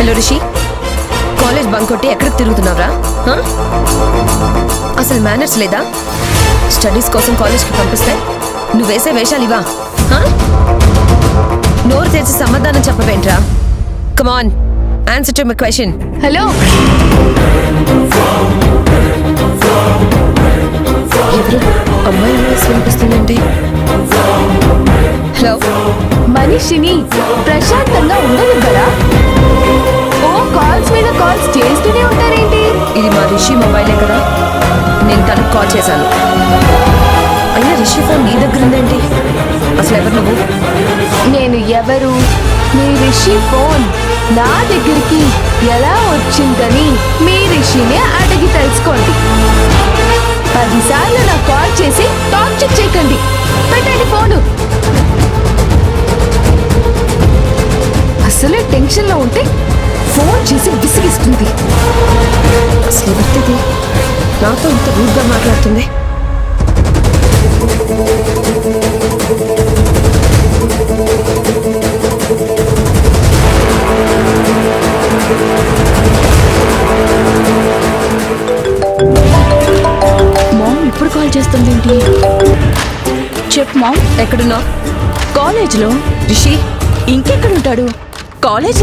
Hello Rishi, college bunk కొట్టి ఎక్కడికి తిరుగుతున్నావురా? అసలు మేనర్స్ లేదా? స్టడీస్ కోసం కాలేజ్కి పంపిస్తే నువ్వు వేసే వేషాలు ఇవా? నోరు తెరిచి సమాధానం చెప్పవేంట్రా? Come on, answer to my question. Hello, ఎవరు అమ్మాయి వాయిస్ వినిపిస్తుందంటే? హలో, మనిషిని ప్రశాంతంగా ఉండదు కదా. ఓ కాల్స్ మీద కాల్స్ చేస్తూనే ఉంటారేంటి? ఇది మా రిషి మొబైలే కదా, నేను తనకు కాల్ చేశాను. అయినా రిషి ఫోన్ నీ దగ్గర ఉందేంటి? అసలు ఎవరు నువ్వు? నేను ఎవరు? మీ రిషి ఫోన్ నా దగ్గరికి ఎలా వచ్చిందని మీ రిషినే అడిగి తెలుసుకోండి. 10 సార్లు నాకు కాల్ చేసి టార్చర్ చేయకండి. పెట్టండి ఫోను. అసలే టెన్షన్లో ఉంటే ఫోన్ చేసి విసిగిస్తుంది. అసలు ఎవరిది నాతో ఇంత రూడ్గా మాట్లాడుతుంది? మామ్ ఇప్పుడు కాల్ చేస్తుంది ఏంటి? చెప్పు మామ్. ఎక్కడున్నావు? కాలేజ్లో. రిషి ఇంకెక్కడుంటాడు? కాలేజ్